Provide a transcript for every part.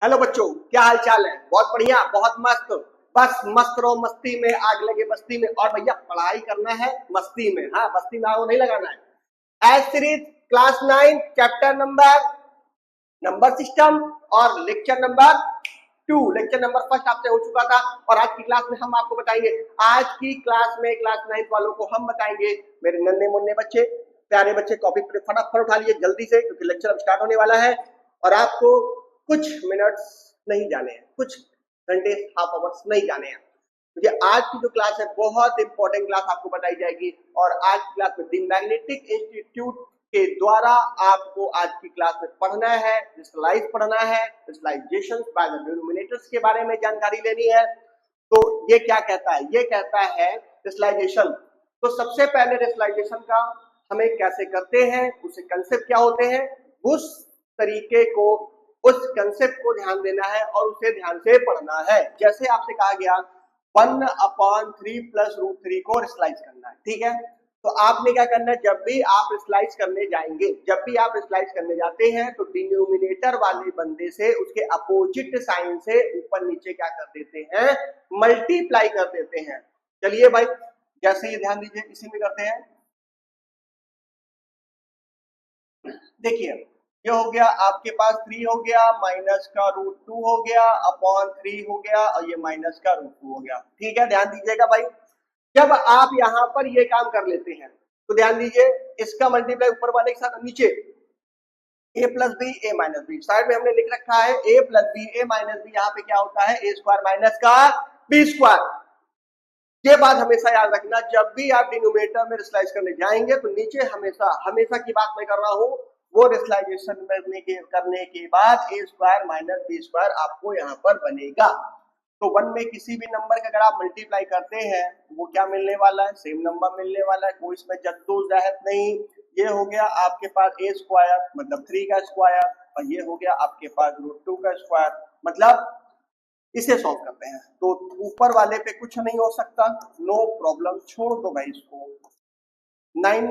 Hello बच्चों, क्या हाल चाल है? बहुत बढ़िया, बहुत मस्त। बस मस्त रहो, मस्ती में आग लगे बस्ती में। और भैया पढ़ाई करना है मस्ती में, हाँ बस्ती में आग नहीं लगाना है। एज series class 9 chapter number system और lecture number 2। Lecture number first आपसे हो चुका था और आज की क्लास में हम आपको बताएंगे। आज की क्लास में क्लास 9 वालों को हम बताएंगे। मेरे नन्हे मुन्ने बच्चे, प्यारे बच्चे, कॉपी फटाफट उठा लिए जल्दी से, क्योंकि लेक्चर अब स्टार्ट होने वाला है और आपको कुछ मिनट्स नहीं जाने हैं, कुछ घंटे, हाफ आवर्स नहीं जाने हैं। क्योंकि आज की जो क्लास है बहुत इंपॉर्टेंट क्लास आपको बताई जाएगी और आज की क्लास में द मैग्नेटिक इंस्टीट्यूट के द्वारा आपको आज की क्लास में पढ़ना है, क्रिस्टलाइज पढ़ना है, क्रिस्टलाइजेशन बाय द डिनोमिनेटर्स के बारे में जानकारी लेनी है। तो ये क्या कहता है? ये कहता है क्रिस्टलाइजेशन। तो सबसे पहले क्रिस्टलाइजेशन का हमें कैसे करते हैं, उसके कंसेप्ट क्या होते हैं, उस तरीके को, उस कंसेप्ट को ध्यान देना है और उसे ध्यान से पढ़ना है। जैसे आपसे कहा गया 1/3 प्लस रूट 3 को क्रिस्टलाइज करना है, ठीक है? तो आपने क्या करना है, जब भी आप स्लाइस करने जाएंगे, जब भी आप स्लाइस करने जाते हैं तो डिनोमिनेटर वाले बंदे से उसके अपोजिट साइन से ऊपर नीचे क्या कर देते हैं, मल्टीप्लाई कर देते हैं। चलिए भाई, जैसे ये ध्यान दीजिए, इसी में करते हैं। देखिए ये हो गया आपके पास 3 हो गया, माइनस का रूट 2 हो गया, अपॉन 3 हो गया और ये माइनस का रूट 2 हो गया। ठीक है, ध्यान दीजिएगा भाई। जब आप यहां पर ये काम कर लेते हैं तो ध्यान दीजिए, इसका मल्टीप्लाई ऊपर वाले के साथ नीचे a plus b a minus b, side में हमने लिख रखा है a plus b a minus b. यहाँ पे क्या होता है, ए स्क्वायर माइनस का बी स्क्वायर। ये बात हमेशा याद रखना, जब भी आप डिनोमिनेटर में रिस्लाइज करने जाएंगे तो नीचे हमेशा, हमेशा की बात मैं कर रहा हूँ, वो रिस्लाइजेशन करने के बाद ए स्क्वायर माइनस बी स्क्वायर आपको यहाँ पर बनेगा। तो 1 में किसी भी नंबर का अगर आप मल्टीप्लाई करते हैं वो क्या मिलने वाला है, सेम नंबर मिलने वाला है, कोई इसमें जद्दोजहद नहीं। ये हो गया आपके पास ए स्क्वायर मतलब 3 का स्क्वायर और ये हो गया आपके पास रूट 2 का स्क्वायर। मतलब इसे सॉल्व करते हैं तो ऊपर वाले पे कुछ नहीं हो सकता, नो प्रॉब्लम, छोड़ दो भाई इसको। 9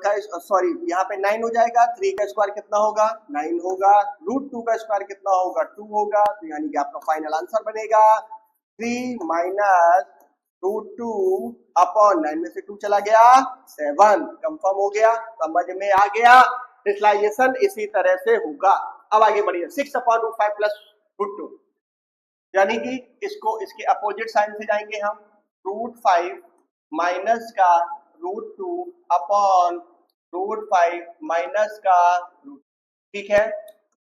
का सॉरी, यहाँ पे 9 हो जाएगा, 3 का स्क्वायर कितना होगा, 9 होगा, रूट 2 का स्क्वायर कितना होगा, 2 होगा। तो यानी कि आपका फाइनल आंसर बनेगा 3 माइनस रूट 2 अपॉन 9 में से 2 चला गया 7। कंफर्म हो गया, समझ में आ गया। क्रिस्टलाइजेशन इसी तरह से होगा। अब आगे बढ़िए, 6 अपॉन रूट 5 प्लस रूट 2, यानी कि इसको, इसके अपोजिट साइन से जाएंगे हम। रूट 5 माइनस का रूट 2 अपॉन रूट 5 माइनस का रूट, ठीक है?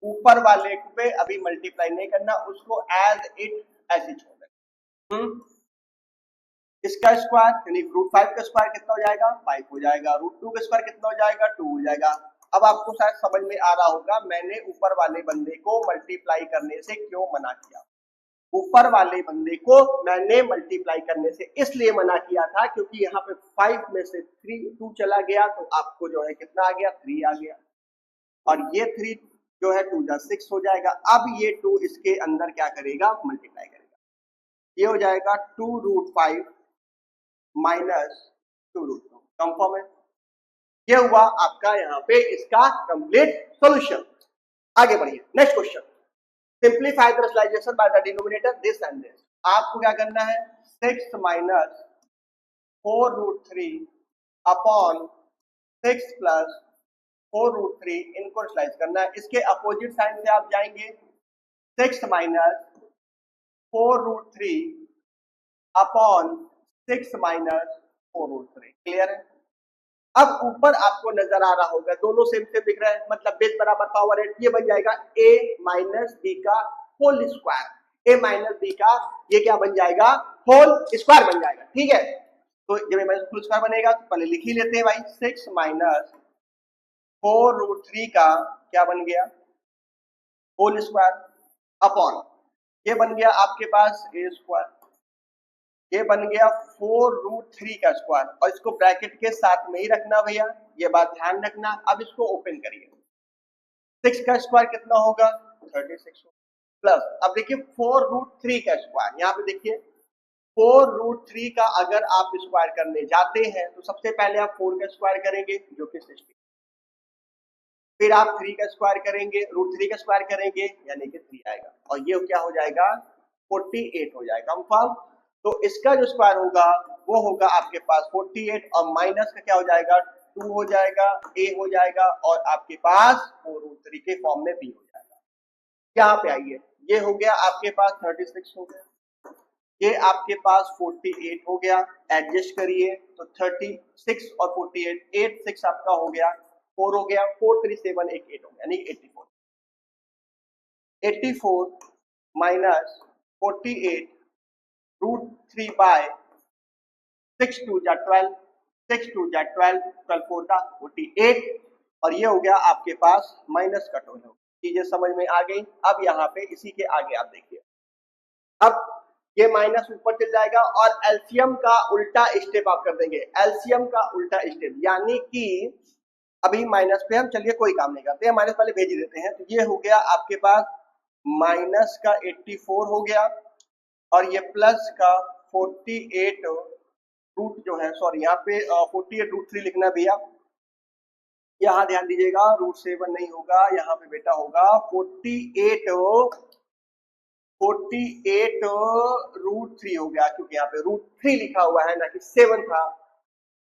ऊपर वाले पे अभी मल्टीप्लाई नहीं करना, उसको एज इट ऐसे छोड़ देना। इसका स्क्वायर यानी रूट 5 का स्क्वायर कितना हो जाएगा, 5 हो जाएगा। रूट 2 का स्क्वायर कितना हो जाएगा, 2 हो जाएगा। अब आपको शायद समझ में आ रहा होगा मैंने ऊपर वाले बंदे को मल्टीप्लाई करने से क्यों मना किया। ऊपर वाले बंदे को मैंने मल्टीप्लाई करने से इसलिए मना किया था क्योंकि यहाँ पे 5 में से 2 चला गया तो आपको जो है कितना आ गया, 3 आ गया। और ये 3 जो है 2 जा 6 हो जाएगा। अब ये 2 इसके अंदर क्या करेगा, मल्टीप्लाई करेगा। ये हो जाएगा 2 रूट 5 माइनस 2 रूट 2। कंफर्म है? ये हुआ आपका यहाँ पे इसका कंप्लीट सॉल्यूशन। आगे बढ़िए, next question. Simplify the rationalisation by the denominator this and this. आपको क्या करना है, 6 minus 4 root 3 upon 6 plus 4 root 3 इनको रेशनलाइज करना है। इसके अपोजिट साइन से आप जाएंगे, 6 minus 4 root 3 upon 6 minus 4 root 3। Clear है? अब ऊपर आपको नजर आ रहा होगा दोनों सेम सेम दिख रहा है, मतलब बेस बराबर पावर है। ये बन जाएगा a माइनस बी का whole square. a minus b का ये क्या बन जाएगा, होल स्क्वायर बन जाएगा। ठीक है, तो जब a माइनस होल स्क्वायर बनेगा तो पहले लिख ही लेते हैं भाई। 6 माइनस 4 रूट 3 का क्या बन गया, होल स्क्वायर, अपॉन ये बन गया आपके पास a स्क्वायर, ये बन गया 4 रूट 3 का स्क्वायर और इसको ब्रैकेट के साथ में ही रखना भैया, ये बात ध्यान रखना। अब इसको ओपन करिए, 6 का स्क्वायर कितना होगा, 36 प्लस, अब देखिए 4 रूट 3 का स्क्वायर, यहाँ पे देखिए 4 रूट 3 का अगर आप स्क्वायर करने जाते हैं तो सबसे पहले आप 4 का स्क्वायर करेंगे जो कि 60, फिर आप 3 का स्क्वायर करेंगे, √3 का स्क्वायर करेंगे यानी कि 3 आएगा और ये क्या हो जाएगा 48 हो जाएगा कंफर्म। तो इसका जो स्क्वायर होगा वो होगा आपके पास 48 और माइनस का क्या हो जाएगा 2 हो जाएगा, a हो जाएगा और आपके पास 4√3 के फॉर्म में b हो जाएगा। यहाँ पे आइए, ये हो गया आपके पास 36 हो गया, ये आपके पास 48 हो गया, एडजस्ट करिए तो 36 और 48 86 आपका हो गया, 4 हो गया, 4 3 7 8 8 हो गया यानी 84। 84 माइनस 48 √3 बाय 6 2 जा 12, 6 2 जा 12, 12 4 जा 48 और ये हो गया आपके पास माइनस का टोन। चीजें समझ में आ गई। अब यहाँ पे इसी के आगे आप देखिए, अब ये माइनस ऊपर चल जाएगा और एलसीएम का उल्टा स्टेप आप कर देंगे, एलसीएम का उल्टा स्टेप यानी कि अभी माइनस पे हम चलिए कोई काम नहीं करते हैं, माइनस पहले भेज ही देते हैं। तो ये हो गया आपके पास माइनस का 84 हो गया और ये प्लस का 48 रूट जो है, सॉरी यहाँ पे 48 √3 लिखना भैया, यहाँ ध्यान दीजिएगा, √7 नहीं होगा, यहाँ पे बेटा होगा 48 √3 हो गया क्योंकि यहाँ पे √3 लिखा हुआ है ना कि 7 था।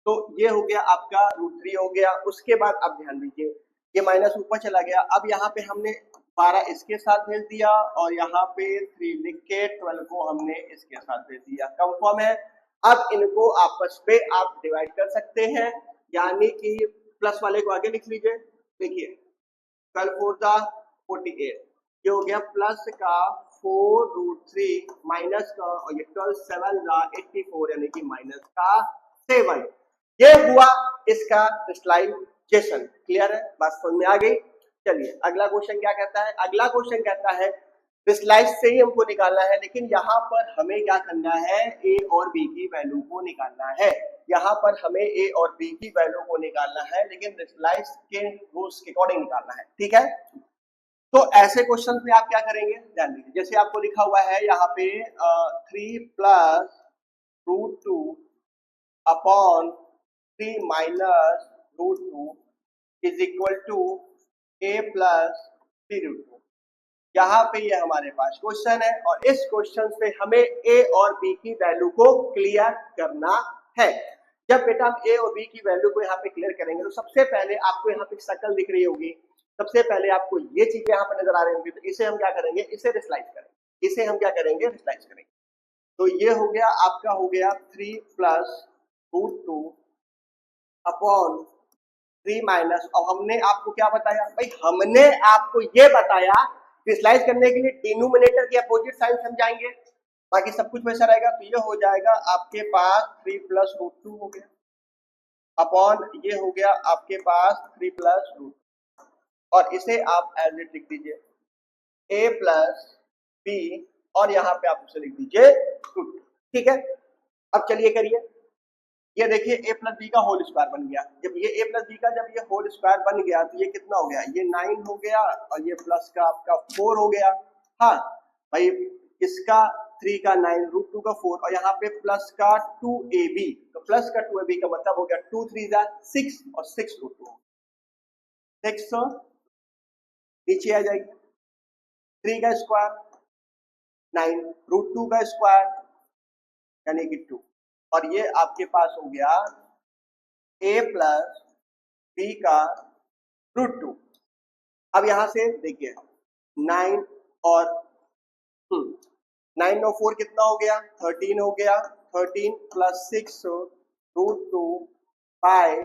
तो ये हो गया आपका √3 हो गया। उसके बाद अब ध्यान दीजिए ये माइनस ऊपर चला गया, अब यहाँ पे हमने 12 इसके साथ भेज दिया और यहाँ पे 3 लिख के 12 को हमने इसके साथ भेज दिया, कंफर्म है। अब इनको आपस में आप डिवाइड कर सकते हैं यानी कि प्लस वाले को आगे लिख लीजिए, देखिए 12 4 जा 48, ये हो गया प्लस का 4√3 माइनस का और ये 12 7 जा 84 यानी कि माइनस का 7। ये हुआ इसका डिस्लाइजेशन। क्लियर है, बात समझ में आ गई। चलिए अगला क्वेश्चन क्या कहता है, अगला क्वेश्चन कहता है डिस्लाइज से ही हमको निकालना है, लेकिन यहाँ पर हमें क्या करना है a और b की वैल्यू को निकालना है, यहाँ पर हमें a और b की वैल्यू को निकालना है लेकिन डिस्लाइज के रूल्स के अकॉर्डिंग निकालना है, ठीक है। तो ऐसे क्वेश्चन पे आप क्या करेंगे ध्यान दीजिए, जैसे आपको लिखा हुआ है यहाँ पे 3 plus √2 upon 3 minus √2 is equal to a plus 3√2। यहाँ पे ये हमारे पास क्वेश्चन है और इस क्वेश्चन से हमें a और b की वैल्यू को क्लियर करना है। जब बेटा हम a और b की वैल्यू को यहाँ पे क्लियर करेंगे तो सबसे पहले आपको यहाँ पे सर्कल दिख रही होगी, सबसे पहले आपको ये चीजें यहाँ पर नजर आ रही होंगी, तो इसे हम क्या करेंगे, इसे रिस्लाइज करेंगे, इसे हम क्या करेंगे रिस्लाइज करेंगे। तो ये हो गया आपका हो गया 3 प्लस √2 अपॉन 3 माइनस, अब हमने आपको क्या बताया भाई, हमने आपको ये बताया डिस्लाइज करने के लिए डिनोमिनेटर के अपोजिट साइन समझाएंगे, बाकी सब कुछ वैसा रहेगा। तो ये हो जाएगा आपके पास 3 प्लस √2 हो गया अपॉन ये हो गया आपके पास 3 प्लस √2 और इसे आप एज इट लिख दीजिए a प्लस b और यहाँ पे आप उसे लिख दीजिए √2, ठीक है। अब चलिए करिए, ये देखिए a प्लस बी का होल स्क्वायर बन गया, जब ये a प्लस बी का जब ये होल स्क्वायर बन गया तो ये कितना हो गया, ये 9 हो गया और ये प्लस का आपका 4 हो गया। हाँ भाई इसका 3 का 9 √2 का 4 और यहाँ पे प्लस का 2ab, तो प्लस का 2ab का मतलब हो गया 2 3 जा 6 और 6 √2 6 नीचे आ जाएगी, 3 का स्क्वायर 9 √2 का स्क्वायर यानी कि 2 और ये आपके पास हो गया a प्लस बी का √2। अब यहां से देखिए 9 और 9 और 4 कितना हो गया 13 हो गया, 13 plus 6 √2 by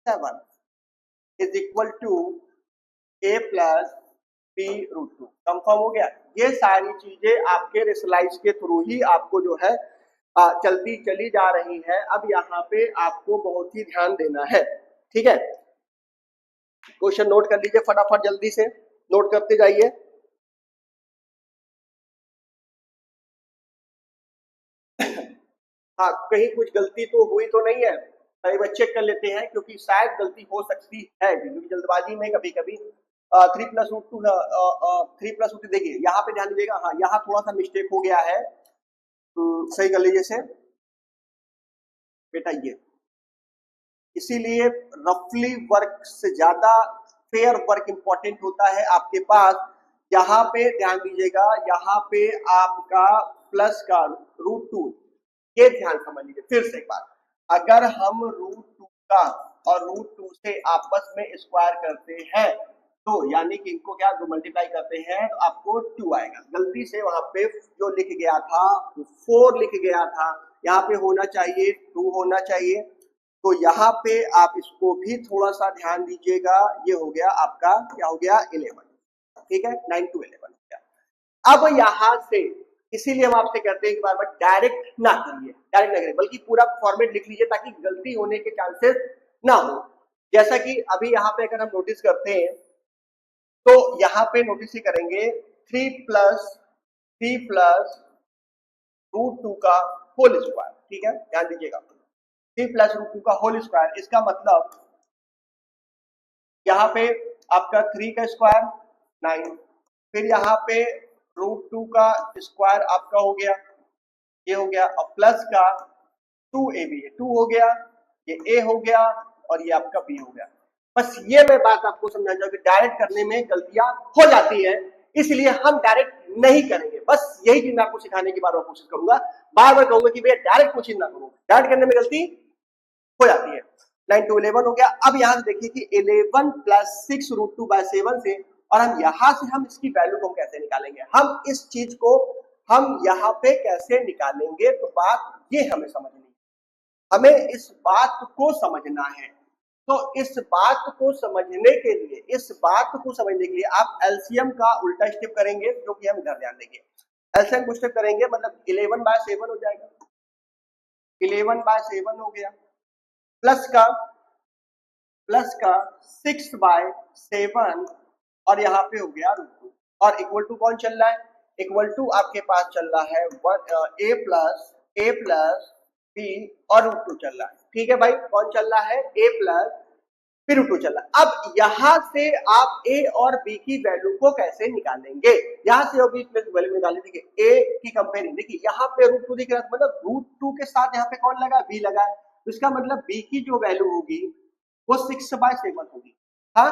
7 is equal to a plus b √2, confirm हो गया। ये सारी चीजें आपके रिस्लाइज के थ्रू ही आपको जो है चलती चली जा रही है। अब यहाँ पे आपको बहुत ही ध्यान देना है, ठीक है। क्वेश्चन नोट कर लीजिए फटाफट, जल्दी से नोट करते जाइए। हाँ कहीं कुछ गलती तो हुई तो नहीं है, एक बार चेक कर लेते हैं क्योंकि शायद गलती हो सकती है क्योंकि जल्दबाजी में कभी कभी 3 प्लस √2 3 प्लस √2 देखिए यहाँ पे ध्यान दीजिएगा, हाँ यहाँ थोड़ा सा मिस्टेक हो गया है, सही कर लीजिए से बेटा, ये इसीलिए रफली वर्क से ज्यादा फेयर वर्क इंपॉर्टेंट होता है आपके पास। यहाँ पे ध्यान दीजिएगा, यहाँ पे आपका प्लस का √2, ये ध्यान समझ लीजिए फिर से एक बार, अगर हम √2 का और √2 से आपस में स्क्वायर करते हैं तो यानी कि इनको क्या दो मल्टीप्लाई करते हैं तो आपको 2 आएगा। गलती से वहां पे जो लिख गया था 4 लिख गया था, यहाँ पे होना चाहिए 2 होना चाहिए। तो यहाँ पे आप इसको भी थोड़ा सा ध्यान दीजिएगा, ये हो गया आपका क्या हो गया 11, ठीक है 9 to 11 हो गया। अब यहाँ से इसीलिए हम आपसे कहते हैं कि बार बार डायरेक्ट ना करिए, डायरेक्ट ना करिए, बल्कि पूरा फॉर्मेट लिख लीजिए ताकि गलती होने के चांसेस ना हो। जैसा कि अभी यहाँ पे अगर हम नोटिस करते हैं तो यहाँ पे नोटिस ही करेंगे 3 प्लस √2 का होल स्क्वायर, ठीक है ध्यान दीजिएगा 3 प्लस √2 का होल स्क्वायर, इसका मतलब यहाँ पे आपका 3 का स्क्वायर 9, फिर यहाँ पे √2 का स्क्वायर आपका हो गया, ये हो गया, और प्लस का 2ab 2 हो गया, ये a हो गया और ये आपका b हो गया। बस ये मैं बात आपको समझा चाहूँ कि डायरेक्ट करने में गलतियां हो जाती है, इसलिए हम डायरेक्ट नहीं करेंगे। बस यही चीज मैं आपको सिखाने की बार बार कोशिश करूंगा, बार बार कहूंगा कि भैया डायरेक्ट कोशिश ना करो, डायरेक्ट करने में गलती हो जाती है। 9 to 11 हो गया। अब यहाँ से देखिए कि 11 प्लस 6 √2/7 से, और हम यहाँ से हम इसकी वैल्यू को कैसे निकालेंगे, हम इस चीज को हम यहाँ पे कैसे निकालेंगे, तो बात ये हमें समझनी है, हमें इस बात को समझना है। तो इस बात को समझने के लिए, इस बात को समझने के लिए आप एलसीएम का उल्टा स्टेप करेंगे, जो कि हम इधर ध्यान देंगे। एलसीएम को स्टेप करेंगे मतलब 11/7 हो जाएगा, 11/7 हो गया, प्लस का 6/7 और यहाँ पे हो गया √2, और इक्वल टू कौन चल रहा है, इक्वल टू आपके पास चल रहा है a प्लस b और √2 चल रहा है, ठीक है भाई कौन चल रहा है a प्लस फिर √2 चल रहा है। अब यहाँ से आप a और b की वैल्यू को कैसे निकालेंगे, यहाँ से और b की वैल्यू निकालें। देखिए a की कंपेयरिंग, देखिए यहाँ पे √2 दिख रहा है, मतलब √2 के साथ यहाँ पे कौन लगा, b लगा है, तो इसका मतलब b की जो वैल्यू होगी वो 6/7 होगी, हाँ,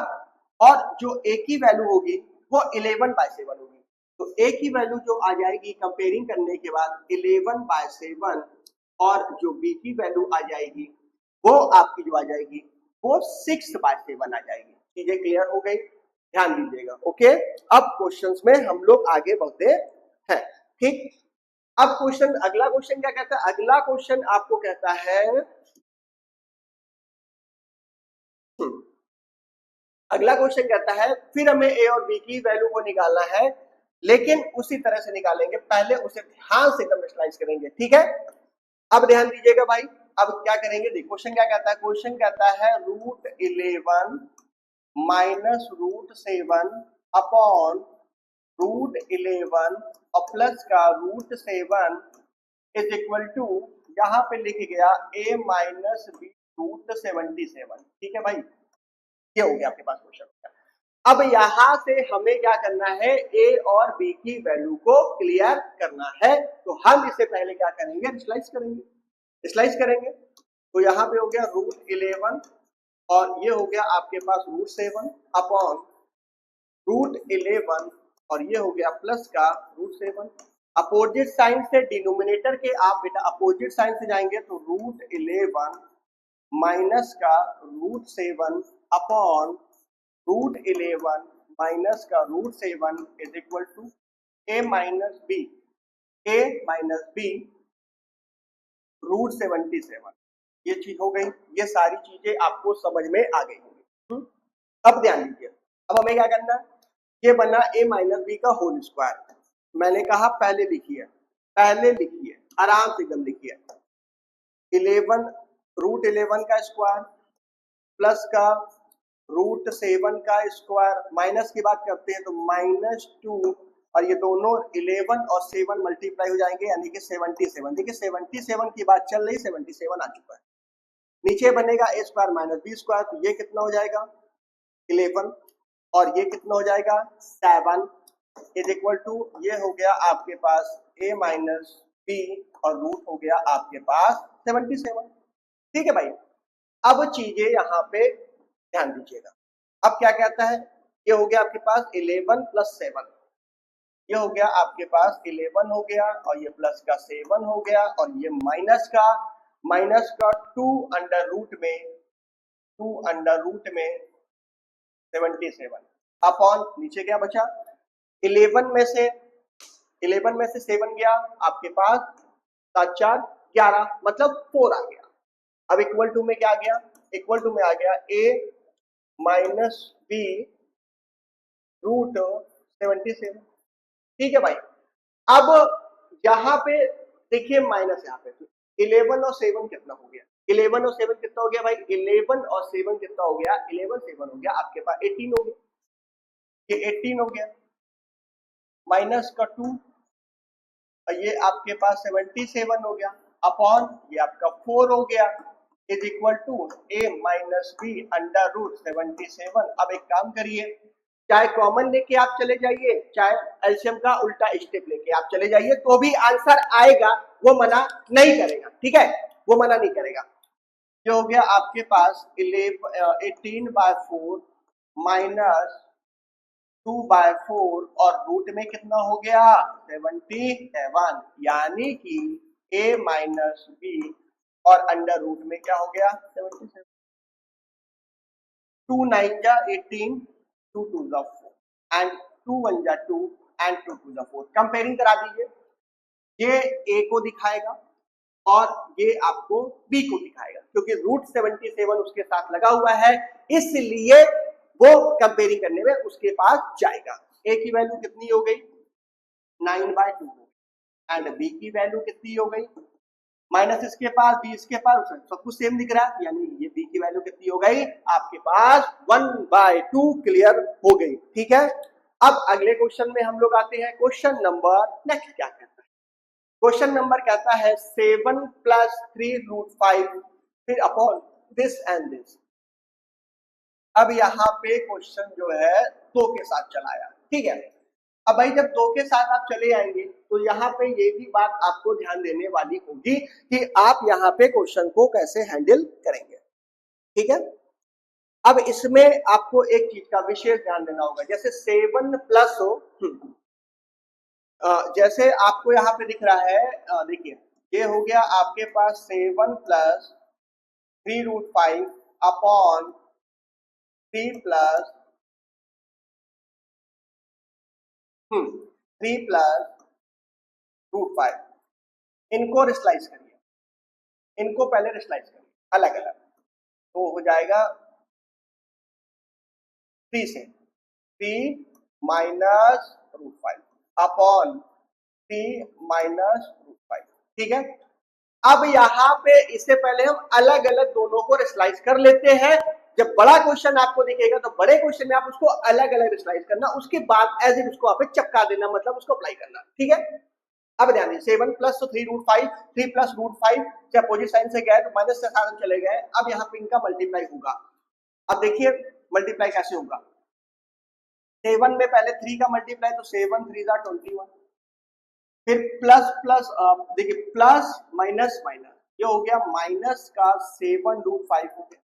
और जो a की वैल्यू होगी वो 11/7 होगी। तो a की वैल्यू जो आ जाएगी कंपेयरिंग करने के बाद 11/7, और जो b की वैल्यू आ जाएगी वो आपकी जो आ जाएगी वो 6/7 आ जाएगी। चीजें क्लियर हो गई, ध्यान दीजिएगा, ओके। अब क्वेश्चंस में हम लोग आगे बढ़ते हैं, ठीक। अब क्वेश्चन, अगला क्वेश्चन क्या कहता है, अगला क्वेश्चन आपको कहता है, अगला क्वेश्चन कहता है फिर हमें a और b की वैल्यू को निकालना है, लेकिन उसी तरह से निकालेंगे, पहले उसे ध्यान से कन्वर्सलाइज करेंगे, ठीक है। अब ध्यान दीजिएगा भाई, अब क्या करेंगे, देखो क्वेश्चन क्या कहता है, क्वेश्चन कहता है √11 माइनस √7 अपॉन √11 और प्लस का √7 इज इक्वल टू, यहाँ पे लिख गया a माइनस b √77, ठीक है भाई, ये हो गया आपके पास क्वेश्चन। अब यहां से हमें क्या करना है, a और b की वैल्यू को क्लियर करना है, तो हम इससे पहले क्या करेंगे, स्लाइस करेंगे। तो यहाँ पे हो गया √11 और ये हो गया आपके पास √7 अपॉन √11 और ये हो गया प्लस का √7। अपोजिट साइन से डिनोमिनेटर के आप बेटा अपोजिट साइन से जाएंगे तो √11 माइनस का √7 अपॉन √11 माइनस का √7 is equal to a minus b √77। ये चीज हो गई, ये सारी चीजें आपको समझ में आ गई होंगी। अब ध्यान दीजिए, अब हमें क्या करना है, ये बना a माइनस बी का होल स्क्वायर, मैंने कहा पहले लिखिए आराम से एकदम लिखिए, 11 का स्क्वायर प्लस का √7 का स्क्वायर, माइनस की बात करते हैं तो -2, और ये दोनों 11 और 7 मल्टीप्लाई हो जाएंगे यानी कि 77। देखिए 77 की बात चल रही, 77 आ चुका है। नीचे बनेगा a square minus b square, तो ये कितना हो जाएगा 11 और ये कितना हो जाएगा 7 इज इक्वल टू, ये हो गया आपके पास a माइनस बी और रूट हो गया आपके पास 77, ठीक है भाई। अब चीजें यहाँ पे ध्यान दीजिएगा, अब क्या कहता है, ये हो गया आपके पास 11 प्लस 7, ये हो गया आपके पास 11 हो गया और ये प्लस का 7 हो गया और ये माइनस का 2 अंडर रूट में 77 अपॉन नीचे क्या बचा 11 में से 7 गया आपके पास 7 4 11 मतलब 4 आ गया। अब इक्वल टू में क्या आ गया, इक्वल टू में आ गया a माइनस बी रूट 77। ठीक है भाई। अब यहाँ पे देखिए माइनस यहाँ पे 11 और 7 कितना हो गया, 11 और 7 कितना हो गया भाई, 11 और 7 कितना हो गया, 11 7 हो गया आपके पास 18 हो गया, ये 18 हो गया माइनस का 2 ये आपके पास 77 हो गया अपॉन ये आपका 4 हो गया is equal to a minus b under root 77। अब एक काम करिए, चाहे कॉमन लेके आप चले जाइए, चाहे एलसीएम का उल्टा स्टेप लेके आप चले जाइए, तो भी आंसर आएगा, वो मना नहीं करेगा। ठीक है, वो मना नहीं करेगा। ये हो गया आपके पास 18/4 माइनस 2/4 और रूट में कितना हो गया 77, यानी कि a माइनस बी और अंडर रूट में क्या हो गया 77। 2 9 जा 18, 2 2 जा 4 एंड 2 1 जा 2 एंड 2 2 जा 4। कंपेयरिंग करा दीजिए, ये a को दिखाएगा और ये आपको b को दिखाएगा, क्योंकि रूट 77 उसके साथ लगा हुआ है, इसलिए वो कंपेयरिंग करने में उसके पास जाएगा। a की वैल्यू कितनी हो गई 9/2 एंड b की वैल्यू कितनी हो गई माइनस इसके पास b इसके पास, सब कुछ सेम दिख रहा है, यानी ये b की वैल्यू कितनी हो गई आपके पास 1/2 क्लियर हो गई। ठीक है, अब अगले क्वेश्चन में हम लोग आते हैं। क्वेश्चन नंबर नेक्स्ट क्या कहता है, क्वेश्चन नंबर कहता है 7 प्लस 3 रूट 5 फिर अपॉन दिस एंड दिस। अब यहाँ पे क्वेश्चन जो है 2 के साथ चलाया। ठीक है, अब भाई जब 2 के साथ आप चले आएंगे तो यहाँ पे ये भी बात आपको ध्यान देने वाली होगी कि आप यहाँ पे क्वेश्चन को कैसे हैंडल करेंगे। ठीक है, अब इसमें आपको एक चीज का विशेष ध्यान देना होगा, जैसे 7 प्लस हो, जैसे आपको यहाँ पे दिख रहा है, देखिए ये हो गया आपके पास 7 plus 3 root 5 upon 3 plus 3 plus root 5। इनको रिस्लाइज करिए, इनको पहले रिस्लाइज करिए अलग अलग, तो हो जाएगा 3 से 3 minus root 5 upon 3 minus root 5। ठीक है, अब यहाँ पे इससे पहले हम अलग अलग दोनों को रिस्लाइज कर लेते हैं। जब बड़ा क्वेश्चन आपको दिखेगा तो बड़े क्वेश्चन में आप उसको अलग अलग रिस्लाइज करना, उसके बाद एज इट उसको आप चपका देना, मतलब उसको अप्लाई करना। ठीक है, अब ध्यान दीजिए 7 प्लस 3 रूट 5, 3 प्लस रूट 5 से अपोजिट साइन से गए तो माइनस से साइन चले गए। अब यहाँ पे इनका मल्टीप्लाई होगा। अब देखिए मल्टीप्लाई कैसे होगा, 7 में पहले 3 का मल्टीप्लाई तो 7 3 जा 21, फिर प्लस प्लस देखिए प्लस माइनस माइनस, ये हो गया माइनस का 7 रूट 5 हो गया।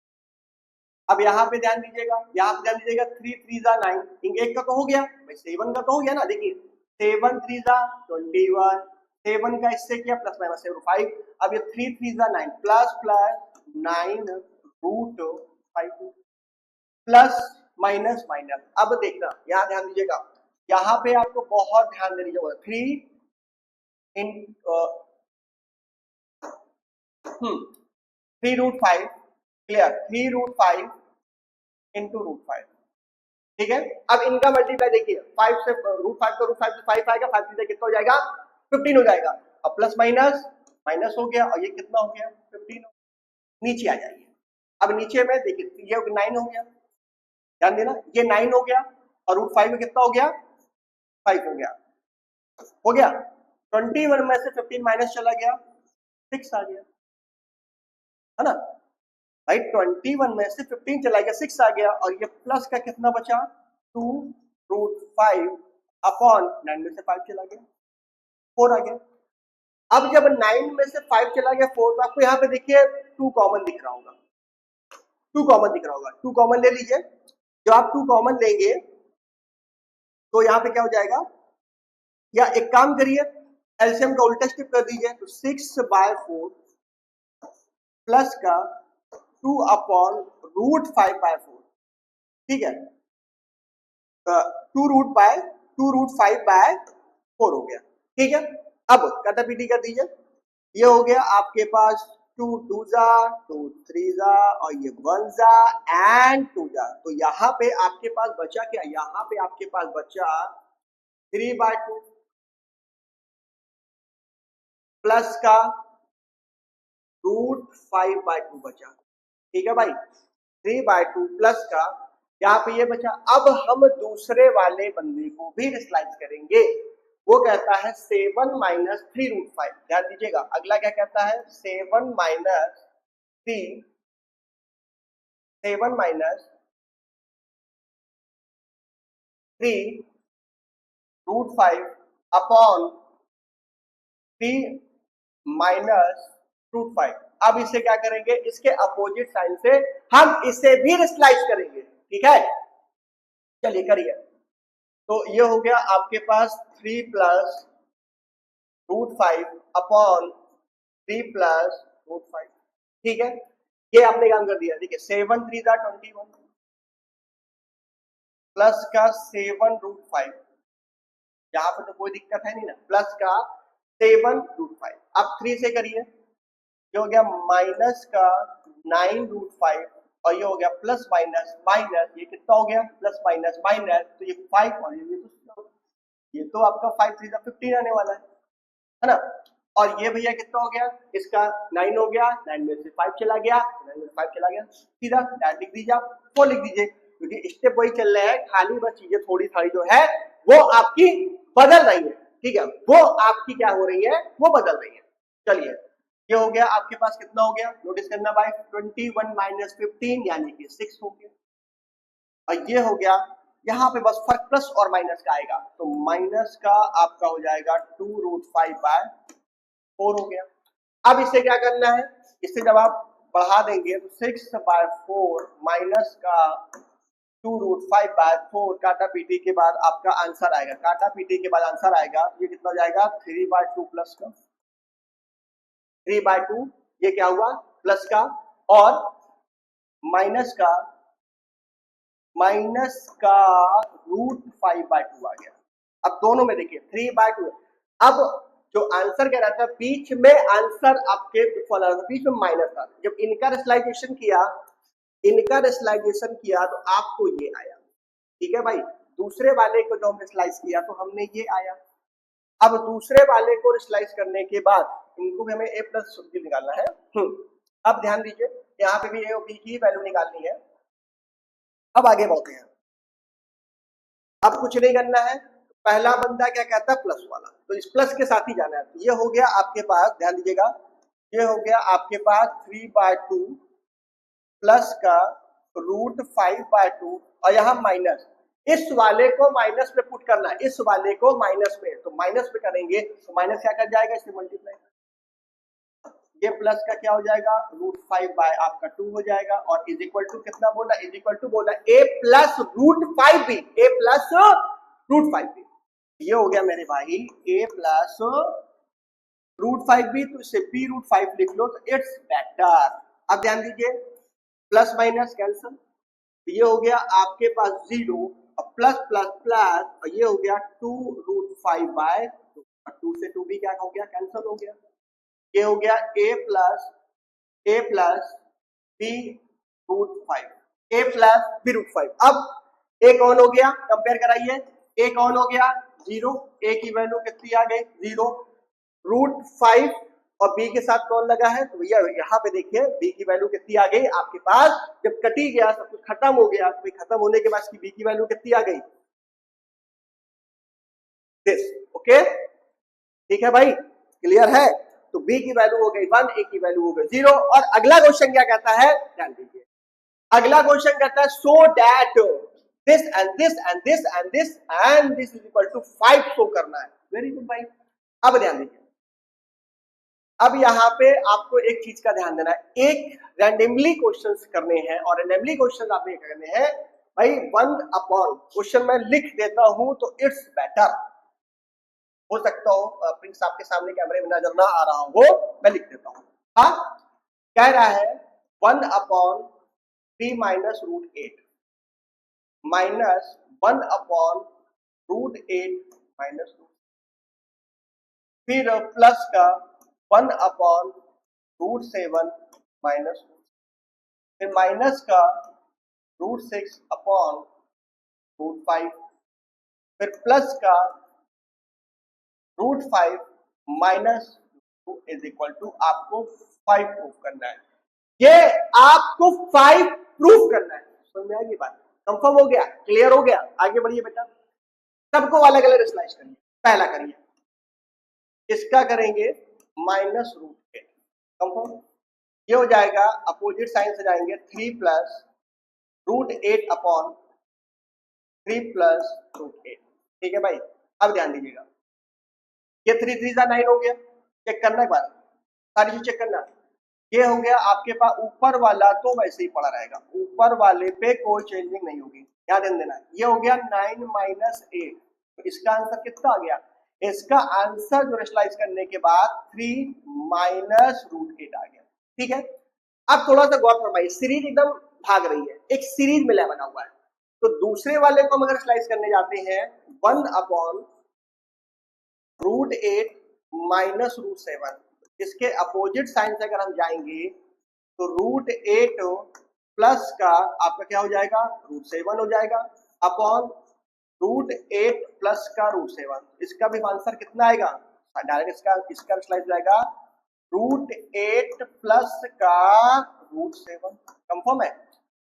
अब यहाँ पे ध्यान दीजिएगा, यहाँ पे ध्यान दीजिएगा 3 3 जा 9, एक का तो हो गया भाई, 7 का तो हो गया ना। देखिए 7 3 जा 21, 7 का इससे किया प्लस माइनस 7 5। अब ये 3 3 जा 9 plus plus 9 root 5 plus minus minus. अब देखना यहाँ ध्यान दीजिएगा, यहाँ पे आपको बहुत ध्यान देने की जरूरत है। 3 root 5 clear, 3 root 5 into root 5। ठीक है, अब इनका मल्टीप्लाई देखिए 5 से रूट 5 का रूट 5 से 5 आएगा, 5 से कितना हो जाएगा 15 हो जाएगा। अब प्लस माइनस माइनस हो गया और ये कितना हो गया 15 हो। नीचे आ जाइए, अब नीचे में देखिए ये 9 हो गया, ध्यान देना ये 9 हो गया और रूट 5 में कितना हो गया 5 हो गया 21 में से 15 माइनस चला गया 6 आ गया, है ना भाई। 21 में से 15 चला गया 6 आ गया और ये प्लस का कितना बचा 2 रूट 5 अपॉन 9 में से 5 चला गया 4 आ गया। अब जब 9 में से 5 चला गया 4, तो आपको यहाँ पे देखिए 2 कॉमन दिख रहा होगा, 2 कॉमन दिख रहा होगा, 2 कॉमन ले लीजिए। जो आप 2 कॉमन लेंगे तो यहाँ पे क्या हो जाएगा, या एक काम करिए एलसीएम का उल्टा स्टेप कर दीजिए, तो 6/4 प्लस का 2/√5/4, ठीक है, 2√5/4 हो गया, ठीक है। अब काटापीटी कर दीजिए, ये हो गया आपके पास 2 2 जा 2 3 जा और ये 1 जा एंड 2 जा, तो यहाँ पे आपके पास बचा क्या, यहाँ पे आपके पास बचा 3/2 प्लस का √5/2 बचा, ठीक है भाई, 3/2 प्लस का यहाँ पे ये बचा। अब हम दूसरे वाले बंदे को भी रिस्लाइज करेंगे, वो कहता है 7 माइनस 3√5, ध्यान दीजिएगा अगला क्या कहता है, 7 माइनस 3√5 अपॉन 3 माइनस √5। अब इसे क्या करेंगे, इसके अपोजिट साइन से हम इसे भी रिस्लाइज करेंगे, ठीक है, चलिए करिए। तो ये हो गया आपके पास 3 प्लस √5 अपॉन 3 प्लस √5, ठीक है, ये आपने काम कर दिया। देखिए 7 3 जा 21 प्लस का 7√5, यहाँ पे तो कोई दिक्कत है नहीं ना, प्लस का 7√5। अब 3 से करिए, ये हो गया माइनस का 9√5 और ये हो गया प्लस माइनस माइनस, ये कितना हो गया, प्लस माइनस माइनस, तो ये 5 और ये तो आपका 5 3 जा 15 आने वाला है ना। और ये भैया कितना हो गया, इसका 9 हो गया, 9 में से 5 चला गया, 9 में से 5 चला गया, सीधा डैट लिख दीजिए, 4 लिख दीजिए, क्योंकि स्टेप वही चल रहे हैं, खाली बस चीजें थोड़ी सारी जो है वो आपकी बदल रही है, ठीक है, वो आपकी क्या हो रही है, वो बदल रही है। चलिए ये हो गया आपके पास कितना हो गया, नोटिस करना भाई, 21 माइनस 15 यानी कि 6 हो गया। और ये हो गया, यहाँ पे बस फर्क प्लस और माइनस का आएगा, तो माइनस का आपका हो जाएगा 2√5/4 हो गया। अब इसे क्या करना है, इसे जब आप बढ़ा देंगे तो 6/4 माइनस का 2√5/4 काटा पीटी के बाद आपका आंसर आएगा, काटा पीटी के बाद आंसर आएगा, ये कितना हो जाएगा 3/2 प्लस का 3/2, ये क्या हुआ प्लस का, और माइनस का √5/2 आ गया। अब दोनों में देखिए 3/2, अब जो आंसर कह रहा था बीच में आंसर आपके बीच में माइनस था, जब इनका रेशनलाइजेशन किया तो आपको ये आया, ठीक है भाई। दूसरे वाले को जो हमने स्लाइस किया तो हमने ये आया। अब दूसरे वाले को रिस्लाइज करने के बाद इनको भी हमें a प्लस निकालना है। अब ध्यान दीजिए यहाँ पे भी a और b की वैल्यू निकालनी है। अब आगे बढ़ते हैं, अब कुछ नहीं करना है, पहला बंदा क्या कहता है प्लस वाला, तो इस प्लस के साथ ही जाना है। तो ये हो गया आपके पास, ध्यान दीजिएगा, ये हो गया आपके पास 3/2 प्लस का √5/2 और यहाँ माइनस, इस वाले को माइनस में पुट करना है, इस वाले को माइनस में, तो माइनस में करेंगे तो माइनस क्या कर जाएगा, इससे मल्टीप्लाई, ये प्लस का क्या हो जाएगा √5 आपका 2 हो जाएगा, और इज इक्वल टू कितना बोला, इज इक्वल टू बोला a plus √5b, a plus √5b, ये हो गया मेरे भाई a प्लस √5b, तो इसे b√5 लिख लो, तो इट्स बेटर। अब ध्यान दीजिए प्लस माइनस कैंसिल, तो ये हो गया आपके पास 0 और प्लस प्लस प्लस, और ये हो गया 2√5/2, 2 से 2 भी क्या हो गया, कैंसिल हो गया, ये हो गया a प्लस b√5, अब a कौन हो गया, कंपेयर कराइए, a कौन हो गया 0, a की वैल्यू कितनी आ गई 0, √5 और b के साथ कौन लगा है, तो भैया यहाँ पे देखिए b की वैल्यू कितनी आ गई आपके पास, जब कटी गया सब कुछ खत्म हो गया, तो खत्म होने के बाद b की वैल्यू कितनी आ गई, दिस, ओके, ठीक है भाई, क्लियर है। तो b की वैल्यू हो गई 1, a की वैल्यू हो गई 0, और अगला क्वेश्चन क्या कहता है, ध्यान दीजिए, अगला क्वेश्चन कहता है so that this and this and this and this and this is equal to 5 show करना है। वेरी गुड भाई। अब ध्यान दीजिए, अब यहाँ पे आपको एक चीज का ध्यान देना है, एक रैंडमली क्वेश्चंस करने हैं, और रैंडमली क्वेश्चंस आपने करने हैं भाई 1 अपॉन, क्वेश्चन में लिख देता हूं तो इट्स बेटर, हो सकता हो प्रिंस आपके सामने कैमरे में नजर ना आ रहा हो, मैं लिख देता हूं। हाँ, कह रहा है 1/3 minus root 8 minus 1/√8 minus root, फिर प्लस का 1/√7 माइनस, फिर माइनस का √6/√5, फिर प्लस का √5 माइनस इज इक्वल टू आपको 5 प्रूफ करना है। ये आपको 5 प्रूफ करना है। समझ में आएगी बात? कंफर्म हो गया, क्लियर हो गया? आगे बढ़िए बेटा, सबको अलग अलग स्लाइस करिए। पहला करिए, इसका करेंगे -√8, कंफर्म। ये हो जाएगा, अपोजिट साइन से जाएंगे 3 प्लस √8 अपॉन 3 प्लस √8। ठीक है भाई, अब ध्यान दीजिएगा, ये 3 3 9 हो गया, चेक करना एक बार, सारी चीज चेक करना। ये हो गया आपके पास, ऊपर वाला तो वैसे ही पड़ा रहेगा, ऊपर वाले पे कोई चेंजिंग नहीं होगी, ध्यान देना। ये हो गया 9 माइनस 8, तो इसका आंसर कितना आ गया? इसका आंसर जो रेशनलाइज करने के बाद 3 माइनस √8 आ गया। ठीक है, अब थोड़ा सा गौर फरमाइए, सीरीज एकदम भाग रही है, एक सीरीज में बना हुआ है, तो दूसरे वाले को हम अगर स्लाइस करने जाते हैं 1/√8 माइनस √7, इसके अपोजिट साइन से अगर हम जाएंगे तो √8 प्लस का आपका क्या हो जाएगा? √7 हो जाएगा, अपॉन √8 प्लस का √7, इसका भी आंसर कितना आएगा? डायरेक्ट इसका स्लाइस जाएगा √8 प्लस का √7, कंफर्म है।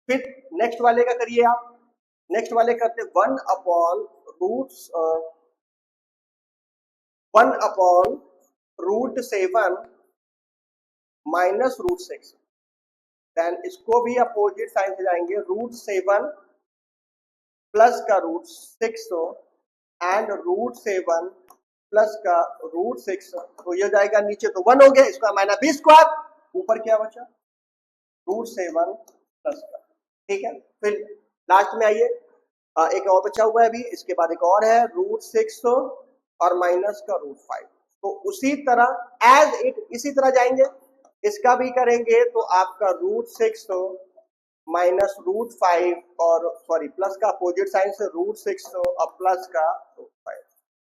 फिर नेक्स्ट वाले का करिए आप, नेक्स्ट वाले करते 1/√7 माइनस √6, देन इसको भी अपोजिट साइन से जाएंगे, √7 प्लस का √6 एंड √7 प्लस का √6, तो ये जाएगा नीचे तो 1 हो गया, इसका माइनस b स्क्वायर, ऊपर क्या बचा? √7 प्लस का। ठीक है, फिर लास्ट में आइए, एक और बचा हुआ है अभी, इसके बाद एक और है √6 और माइनस का √5, तो उसी तरह एज इट इसी तरह जाएंगे, इसका भी करेंगे तो आपका √6 माइनस √5 और सॉरी प्लस का अपोजिट साइन से √6 और प्लस का √5,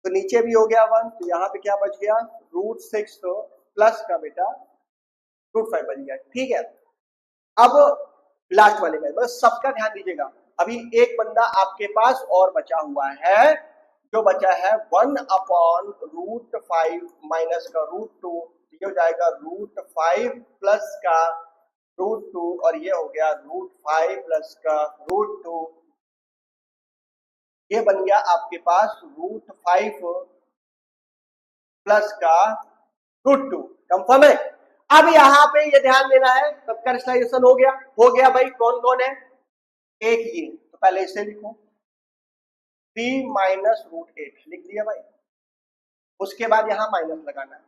तो नीचे भी हो गया 1, तो यहाँ पे क्या बच गया? √6 प्लस का बेटा √5 बच गया। ठीक है, अब लास्ट वाले में बस सबका ध्यान दीजिएगा, अभी एक बंदा आपके पास और बचा हुआ है, जो बचा है 1/√5 माइनस का √2, ये हो जाएगा √5 प्लस का √2 और ये हो गया √5 प्लस का √2, ये बन गया आपके पास √5 प्लस का √2, कंफर्म है। अब यहां पे ये ध्यान देना है, सबका रेशनलाइजेशन हो गया भाई। कौन कौन है? एक ये, तो पहले इसे लिखो 3 माइनस √8 लिख दिया भाई, उसके बाद यहां माइनस लगाना है,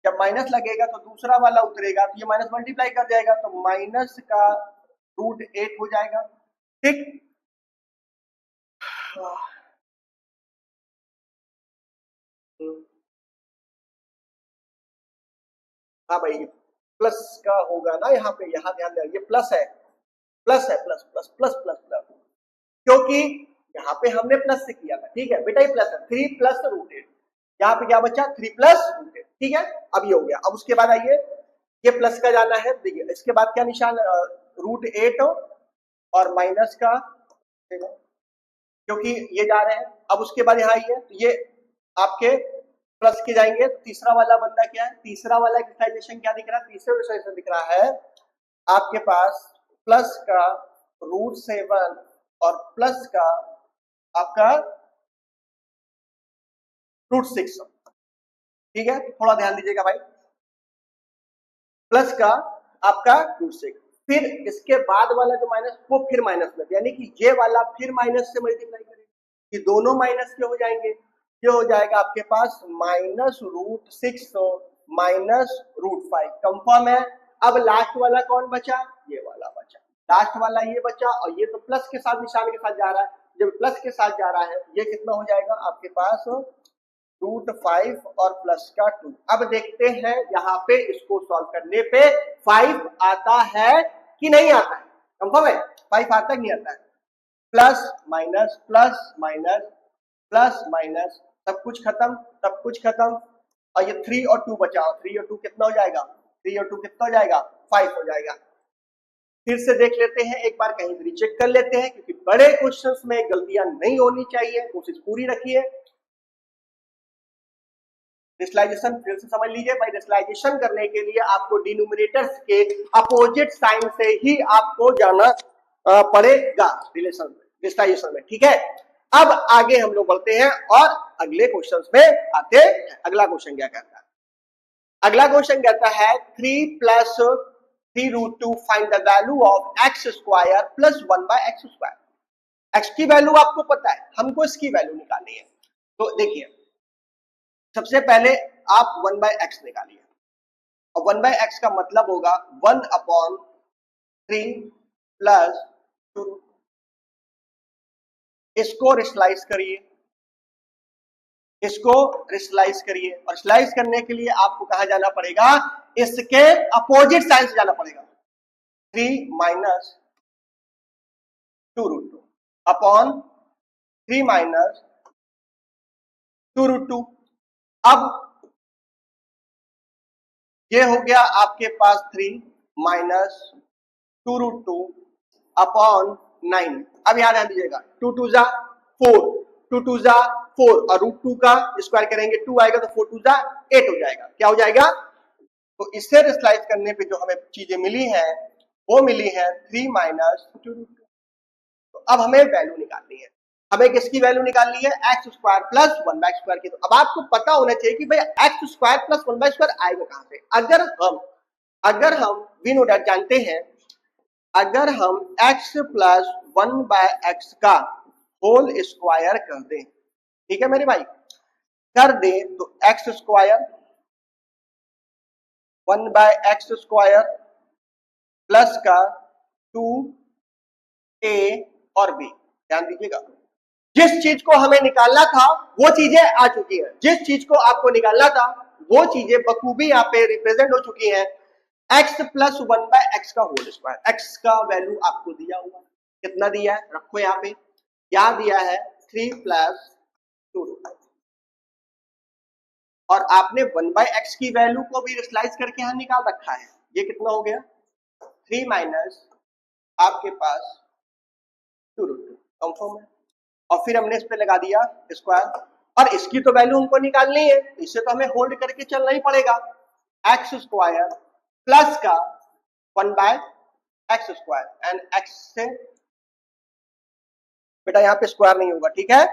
जब माइनस लगेगा तो दूसरा वाला उतरेगा, तो ये माइनस मल्टीप्लाई कर जाएगा, तो माइनस का √8 हो जाएगा। ठीक, हाँ भाई, प्लस का होगा ना यहाँ पे, यहाँ ध्यान दें, ये प्लस है, प्लस है, plus plus plus plus plus, क्योंकि यहाँ पे हमने प्लस से किया था। ठीक है बेटा, ये प्लस है, 3 प्लस √8, यहाँ पे क्या बचा? 3 प्लस √8। ठीक है, अब ये हो गया। अब उसके बाद आइए, ये प्लस का जाना है, देखिए इसके बाद क्या निशान, √8 और माइनस का, क्योंकि ये जा रहे हैं। अब उसके बाद यहाँ आइए, तो ये आपके प्लस के जाएंगे, तो तीसरा वाला बंदा क्या है? तीसरा वाला एक्सरसाइजेशन क्या दिख रहा है? तीसरे एक्सरसाइजेशन दिख रहा है आपके पास प्लस का √7 और प्लस का आपका √6। ठीक है, थोड़ा ध्यान दीजिएगा भाई, प्लस का आपका √6, फिर इसके बाद वाला जो माइनस, वो फिर माइनस में, यानी कि ये वाला फिर माइनस से मल्टीप्लाई करेंगे, ये दोनों माइनस के हो जाएंगे, ये हो जाएगा आपके पास माइनस √6 माइनस √5, कंफर्म है। अब लास्ट वाला कौन बचा? ये वाला बचा। लास्ट वाला ये बचा, और ये तो प्लस के साथ निशान के साथ जा रहा है, जब प्लस के साथ जा रहा है ये कितना हो जाएगा आपके पास √5 और प्लस का 2। अब देखते हैं यहाँ पे इसको सॉल्व करने पे 5 आता है कि नहीं आता है, कंफर्म है 5 आता है नहीं आता है। Plus minus plus minus plus minus सब कुछ खत्म, सब कुछ खत्म, और ये 3 और 2 बचा, 3 और 2 कितना हो जाएगा, 3 और 2 कितना हो जाएगा 5 हो जाएगा। फिर से देख लेते हैं एक बार, कहीं भी चेक कर लेते हैं, क्योंकि बड़े क्वेश्चंस में गलतियां नहीं होनी चाहिए, कोशिश पूरी रखिए। डिस्लाइजेशन फिर से समझ लीजिए भाई, डिस्लाइजेशन करने के लिए आपको डिनोमिनेटर्स के अपोजिट साइन से ही आपको जाना पड़ेगा रिलेशन में, डिस्लाइजेशन में, ठीक है। अब आगे हम लोग बढ़ते हैं और अगले क्वेश्चन में आते हैं। अगला क्वेश्चन क्या कहता है, अगला क्वेश्चन कहता है 3 plus 3√2 find the value of x square plus 1/x²। x की वैल्यू आपको पता है, हमको इसकी वैल्यू निकालनी है। तो देखिए सबसे पहले आप 1/x निकालिए, और 1/x का मतलब होगा 1/3 प्लस 2। इसको रिस्लाइज करिए, इसको रिस्लाइज करिए, और रिस्लाइज करने के लिए आपको कहा जाना पड़ेगा, इसके अपोजिट साइन से जाना पड़ेगा। 3 माइनस 2√2 अपॉन 3 माइनस 2√2। अब ये हो गया आपके पास 3 माइनस 2√2 अपॉन 9। अब याद ध्यान दीजिएगा 2 2 जा 4, 2 2 जा 4, और √2 का स्क्वायर करेंगे 2 आएगा, तो 4 2 जा 8 हो जाएगा। क्या हो जाएगा, तो इससे रिस्लाइज करने पे जो हमें चीजें मिली हैं वो मिली है 3 माइनस 2√2। तो अब हमें वैल्यू निकालनी है, हमें किसकी वैल्यू निकालनी है, x स्क्वायर प्लस 1/2 की। तो अब आपको पता होना चाहिए कि भाई x स्क्वायर प्लस 1/2 आएगा कहां से। अगर हम वी नो दैट जानते हैं, अगर हम x प्लस 1/x का होल स्क्वायर कर दें, ठीक है मेरे भाई, कर दे, तो x स्क्वायर 1/x² प्लस का 2a और b। ध्यान दीजिएगा, जिस चीज को हमें निकालना था वो चीजें आ चुकी हैं, जिस चीज को आपको निकालना था वो चीजें बखूबी यहाँ पे रिप्रेजेंट हो चुकी हैं। x प्लस 1/x का होल स्क्वायर, x का वैल्यू आपको दिया हुआ, कितना दिया है रखो यहाँ पे, क्या दिया है 3 प्लस 2√2, और आपने 1/x की वैल्यू को भी रिस्लाइज करके यहाँ निकाल रखा है। ये कितना हो गया 3 माइनस आपके पास 2√2, कंफर्म है। और फिर हमने इस पे लगा दिया स्क्वायर, और इसकी तो वैल्यू हमको निकालनी है, इससे तो हमें होल्ड करके चलना ही पड़ेगा। x स्क्वायर प्लस का 1/x² एंड x से बेटा यहाँ पे स्क्वायर नहीं होगा, ठीक है।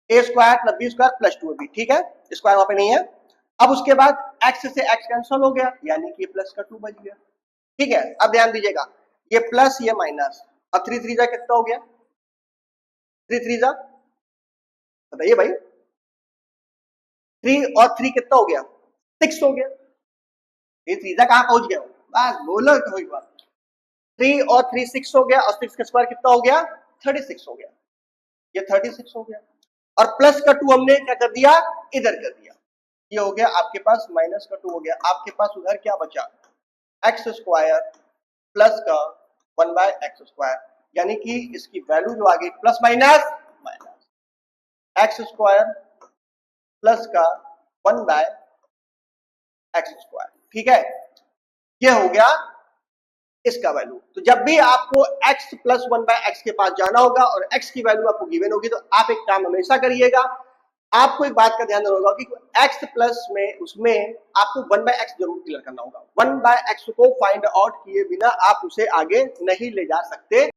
a square plus b square plus 2ab, ठीक है, स्क्वायर वहां पे नहीं है। अब उसके बाद x से x कैंसिल हो गया, यानी कि प्लस का 2 बच गया, ठीक है। अब ध्यान दीजिएगा, ये प्लस ये माइनस, अब 3 3 जा कितना हो गया, 3 3 जा बताइए भाई, 3 और 3 कितना हो गया 6 हो गया। 3 3 जा कहां पहुंच गया, बस बोलो तो एक बार, 3 और 3 6 हो गया, और 6 का स्क्वायर कितना हो गया 36 हो गया, ये 36 हो गया। और प्लस का 2 हमने क्या कर दिया, इधर कर दिया, ये हो गया आपके पास माइनस का 2 हो गया। आपके पास उधर क्या बचा, x स्क्वायर प्लस का 1/x², यानी कि इसकी वैल्यू जो आ गई plus minus minus x square plus का 1/x², ठीक है। ये हो गया इसका वैल्यू। तो जब भी आपको x प्लस 1/x के पास जाना होगा और x की वैल्यू आपको गिवन होगी, तो आप एक काम हमेशा करिएगा, आपको एक बात का ध्यान देना होगा कि x प्लस में उसमें आपको 1/x जरूर क्लियर करना होगा। 1/x को फाइंड आउट किए बिना आप उसे आगे नहीं ले जा सकते।